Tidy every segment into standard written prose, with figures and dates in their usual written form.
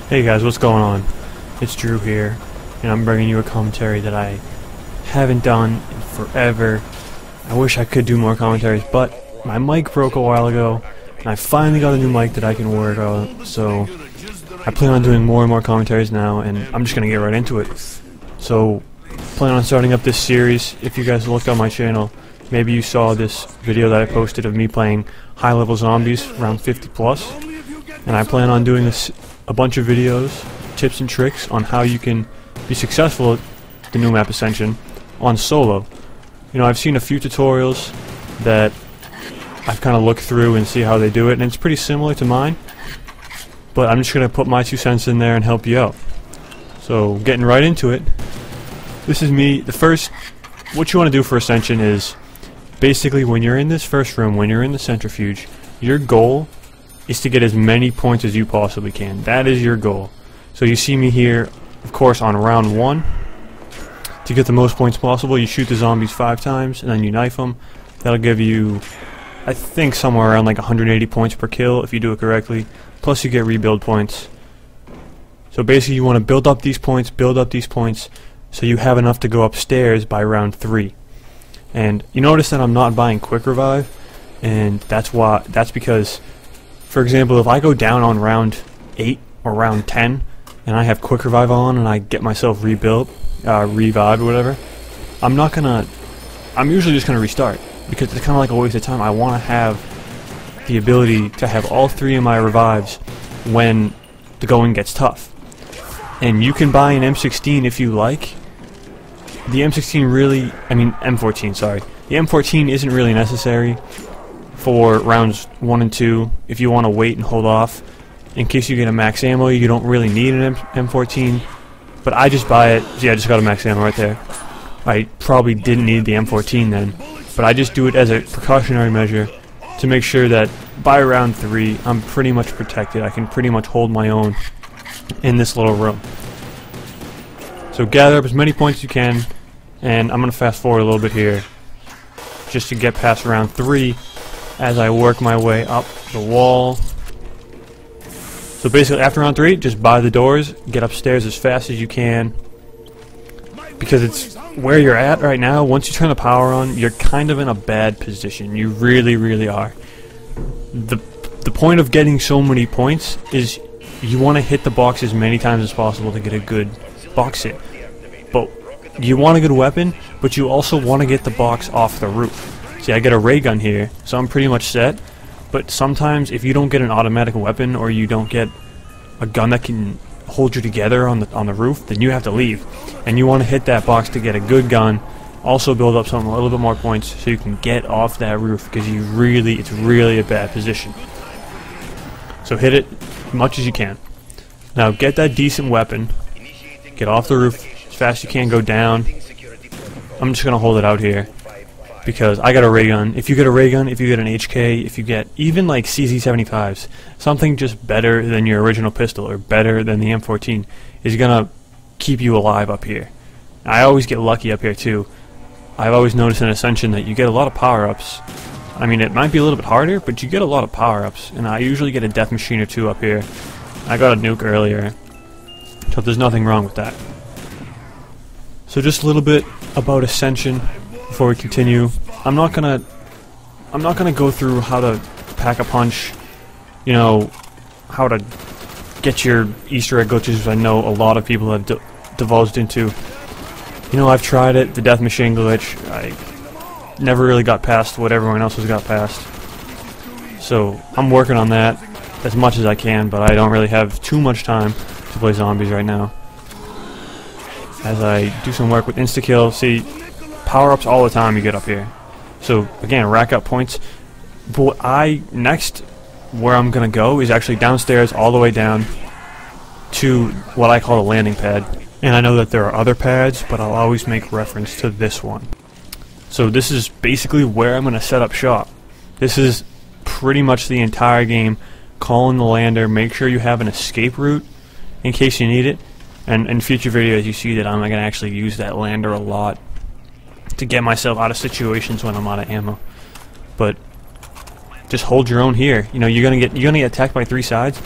Hey guys, what's going on? It's Drew here, and I'm bringing you a commentary that I haven't done in forever. I wish I could do more commentaries, but my mic broke a while ago, and I finally got a new mic that I can work on, so I plan on doing more and more commentaries now, and I'm just going to get right into it. So, plan on starting up this series. If you guys looked on my channel, maybe you saw this video that I posted of me playing high-level zombies, around 50 plus, and I plan on doing this a bunch of videos, tips and tricks on how you can be successful at the new map Ascension on solo. You know, I've seen a few tutorials that I've kind of looked through and see how they do it, and it's pretty similar to mine, but I'm just going to put my 2 cents in there and help you out. So, getting right into it, this is me. What you want to do for Ascension is, basically when you're in this first room, when you're in the centrifuge, your goal is to get as many points as you possibly can. That is your goal. So you see me here, of course, on round 1. To get the most points possible, you shoot the zombies 5 times, and then you knife them. That'll give you, I think, somewhere around like 180 points per kill if you do it correctly. Plus you get rebuild points. So basically you want to build up these points, so you have enough to go upstairs by round 3. And you notice that I'm not buying quick revive, and that's because, for example, if I go down on round 8 or round 10 and I have quick revive on and I get myself revived or whatever, I'm usually just gonna restart, because it's kinda like a waste of time. I wanna have the ability to have all 3 of my revives when the going gets tough. And you can buy an M16 if you like. The M14, sorry. The M14 isn't really necessary for rounds 1 and 2. If you want to wait and hold off in case you get a max ammo, you don't really need an M14, but I just buy it. See, I just got a max ammo right there. I probably didn't need the M14 then, but I just do it as a precautionary measure to make sure that by round 3 I'm pretty much protected. I can pretty much hold my own in this little room. So gather up as many points as you can, and I'm going to fast forward a little bit here just to get past round 3 as I work my way up the wall. So basically after round 3, just buy the doors, get upstairs as fast as you can, because it's where you're at right now. Once you turn the power on, you're kind of in a bad position. You really, really are. The point of getting so many points is you want to hit the box as many times as possible to get a good box hit. But you want a good weapon, but you also want to get the box off the roof. See, I get a ray gun here, so I'm pretty much set. But sometimes if you don't get an automatic weapon, or you don't get a gun that can hold you together on the roof, then you have to leave. And you want to hit that box to get a good gun. Also build up a little bit more points so you can get off that roof, because it's really a bad position. So hit it as much as you can. Now get that decent weapon. Get off the roof as fast as you can. Go down. I'm just gonna hold it out here, because I got a ray gun. If you get a ray gun, if you get an HK, if you get even like CZ75s, something just better than your original pistol or better than the M14 is gonna keep you alive up here. I always get lucky up here too. I've always noticed in Ascension that you get a lot of power-ups. I mean, it might be a little bit harder, but you get a lot of power-ups, and I usually get a death machine or 2 up here. I got a nuke earlier, so there's nothing wrong with that. So just a little bit about Ascension before we continue. I'm not gonna go through how to pack a punch, you know, how to get your Easter egg glitches, which I know a lot of people have divulged into. You know, I've tried it, the death machine glitch. I never really got past what everyone else has got past. So I'm working on that as much as I can, but I don't really have too much time to play zombies right now, as I do some work with insta-kill. See, power-ups all the time you get up here. So again, rack up points. But where I'm gonna go is actually downstairs, all the way down to what I call the landing pad. And I know that there are other pads, but I'll always make reference to this one. So this is basically where I'm gonna set up shop. This is pretty much the entire game. Call in the lander, make sure you have an escape route in case you need it. And in future videos you see that I'm going to actually use that lander a lot to get myself out of situations when I'm out of ammo. But just hold your own here. You know, you're gonna get attacked by 3 sides.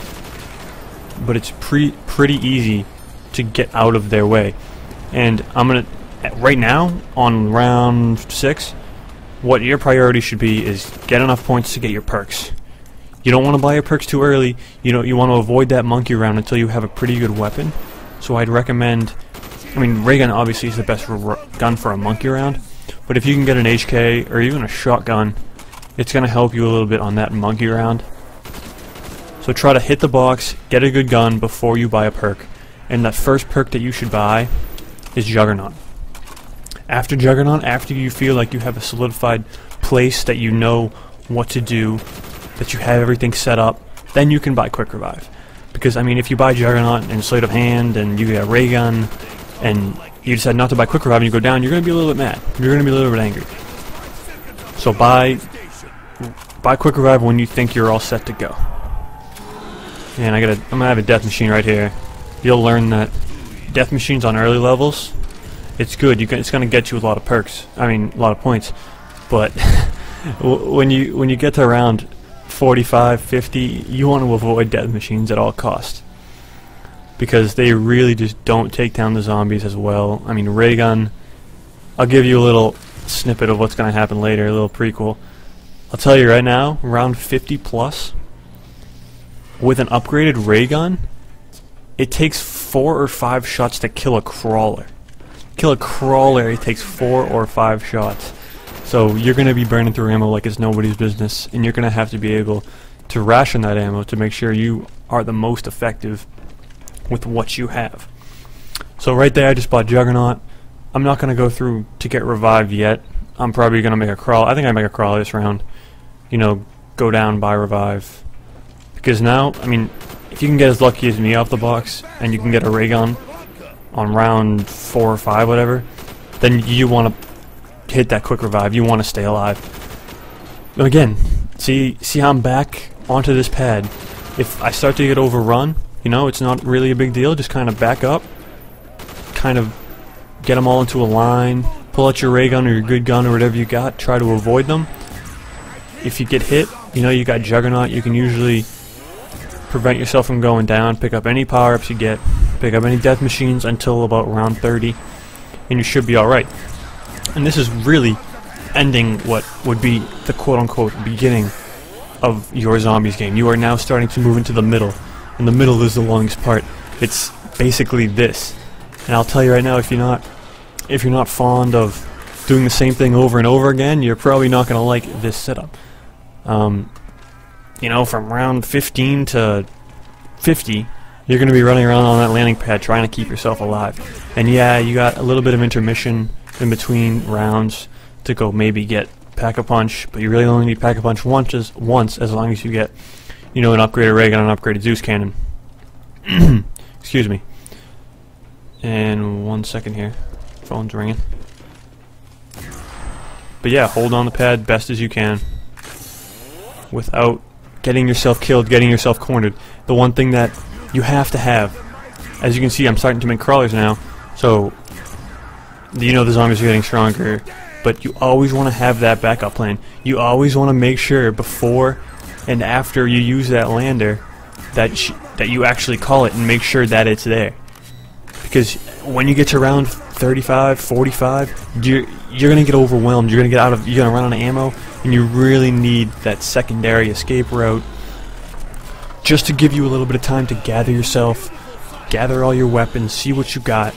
but it's pretty easy to get out of their way. And I'm gonna, right now on round 6, what your priority should be is get enough points to get your perks. You don't want to buy your perks too early. You want to avoid that monkey round until you have a pretty good weapon. So I'd recommend, I mean, ray gun obviously is the best gun for a monkey round, but if you can get an HK or even a shotgun, it's going to help you a little bit on that monkey round. So try to hit the box, get a good gun before you buy a perk. And that first perk that you should buy is Juggernaut. After Juggernaut, after you feel like you have a solidified place that you know what to do, that you have everything set up, then you can buy Quick Revive. Because, I mean, if you buy Juggernaut and Sleight of Hand and you get a ray gun and you decide not to buy Quick Revive and you go down, you're going to be a little bit mad. You're going to be a little bit angry. So buy Quick Revive when you think you're all set to go. And I'm going to have a death machine right here. You'll learn that death machines on early levels, it's good. It's going to get you a lot of perks. I mean, a lot of points. But when you get to around 45, 50, you want to avoid death machines at all costs, because they really just don't take down the zombies as well. I mean, ray gun, I'll give you a little snippet of what's going to happen later, a little prequel. I'll tell you right now, around 50 plus, with an upgraded ray gun, it takes 4 or 5 shots to kill a crawler. Kill a crawler, it takes 4 or 5 shots. So you're going to be burning through ammo like it's nobody's business, and you're going to have to be able to ration that ammo to make sure you are the most effective with what you have. So right there I just bought Juggernaut. I'm not going to go through to get revived yet. I'm probably going to make a crawl. I think I make a crawl this round. You know, go down, buy revive. Because now, I mean, if you can get as lucky as me off the box, and you can get a ray gun on round 4 or 5, whatever, then you want to hit that quick revive. You want to stay alive. But again, see how I'm back onto this pad. If I start to get overrun, you know, it's not really a big deal. Just kind of back up, kind of get them all into a line, pull out your ray gun or your good gun or whatever you got, try to avoid them. If you get hit, you know, you got Juggernaut, you can usually prevent yourself from going down, pick up any power-ups you get, pick up any death machines until about round 30, and you should be alright. And this is really ending what would be the quote-unquote beginning of your zombies game. You are now starting to move into the middle, and the middle is the longest part. It's basically this. And I'll tell you right now, if you're not fond of doing the same thing over and over again, you're probably not going to like this setup. You know, from round 15 to 50, you're going to be running around on that landing pad trying to keep yourself alive. And yeah, you got a little bit of intermission in between rounds to go maybe get Pack-a-Punch, but you really only need Pack-a-Punch once as long as you get, you know, an upgraded ray gun and an upgraded Zeus cannon. Excuse me. And 1 second here. Phone's ringing. But yeah, hold on the pad best as you can without getting yourself killed, getting yourself cornered. The one thing that you have to have, as you can see, I'm starting to make crawlers now, so you know the zombies are getting stronger, but you always want to have that backup plan. You always want to make sure before and after you use that lander that you actually call it and make sure that it's there. Because when you get to around 35, 45, you're going to get overwhelmed. You're going to run out of ammo, and you really need that secondary escape route just to give you a little bit of time to gather yourself, gather all your weapons, see what you got,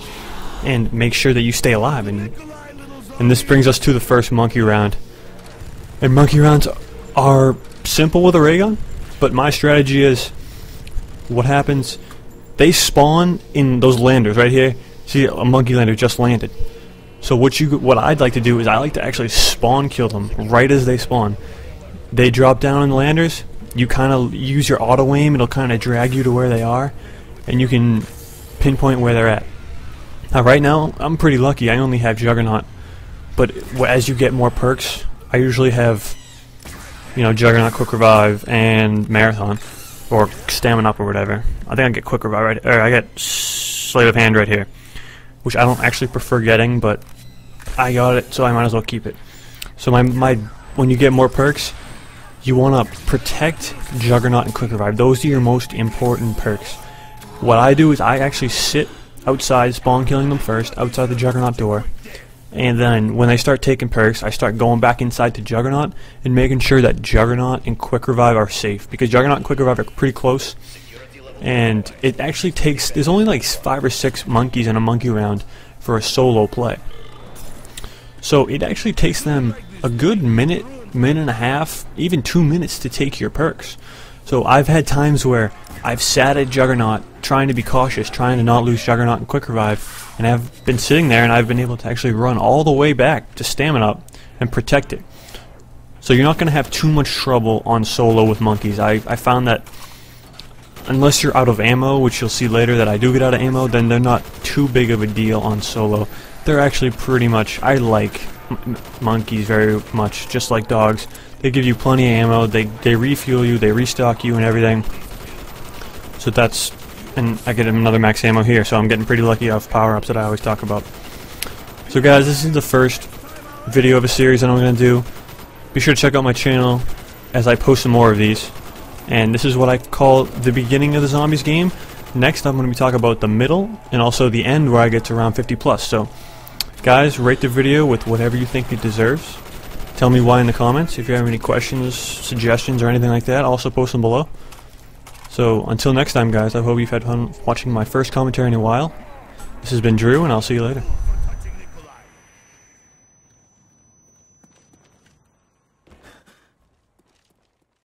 and make sure that you stay alive. And this brings us to the first monkey round. And monkey rounds are simple with a ray gun, but my strategy is, what happens, they spawn in those landers right here. See, a monkey lander just landed. So what I'd like to do is I like to actually spawn kill them right as they spawn. They drop down in the landers, you kind of use your auto aim, it'll kind of drag you to where they are, and you can pinpoint where they're at. Now right now, I'm pretty lucky, I only have Juggernaut, but as you get more perks, I usually have, you know, Juggernaut, Quick Revive, and Marathon, or Stamina Up or whatever. I think I get Quick Revive right, or I get Sleight of Hand right here, which I don't actually prefer getting, but I got it, so I might as well keep it. So when you get more perks, you want to protect Juggernaut and Quick Revive. Those are your most important perks. what I do is I actually sit outside, spawn killing them first, outside the Juggernaut door. And then when they start taking perks, I start going back inside to Juggernaut and making sure that Juggernaut and Quick Revive are safe. Because Juggernaut and Quick Revive are pretty close. And it actually takes, there's only like 5 or 6 monkeys in a monkey round for a solo play. So it actually takes them a good minute, minute and a half, even 2 minutes to take your perks. So I've had times where I've sat at Juggernaut trying to be cautious, trying to not lose Juggernaut and Quick Revive, and I've been sitting there and I've been able to actually run all the way back to Stamina Up and protect it. So you're not going to have too much trouble on solo with monkeys. I found that unless you're out of ammo, which you'll see later that I do get out of ammo, then they're not too big of a deal on solo. They're actually pretty much, I like monkeys very much, just like dogs. They give you plenty of ammo, they refuel you, they restock you and everything. So that's, and I get another max ammo here, so I'm getting pretty lucky off power-ups that I always talk about. So guys, this is the first video of a series that I'm going to do. Be sure to check out my channel as I post some more of these. And this is what I call the beginning of the Zombies game. Next I'm going to be talking about the middle and also the end where I get to around 50 plus. So guys, rate the video with whatever you think it deserves. Tell me why in the comments. If you have any questions, suggestions, or anything like that, also post them below. So until next time guys, I hope you've had fun watching my first commentary in a while. This has been Drew, and I'll see you later.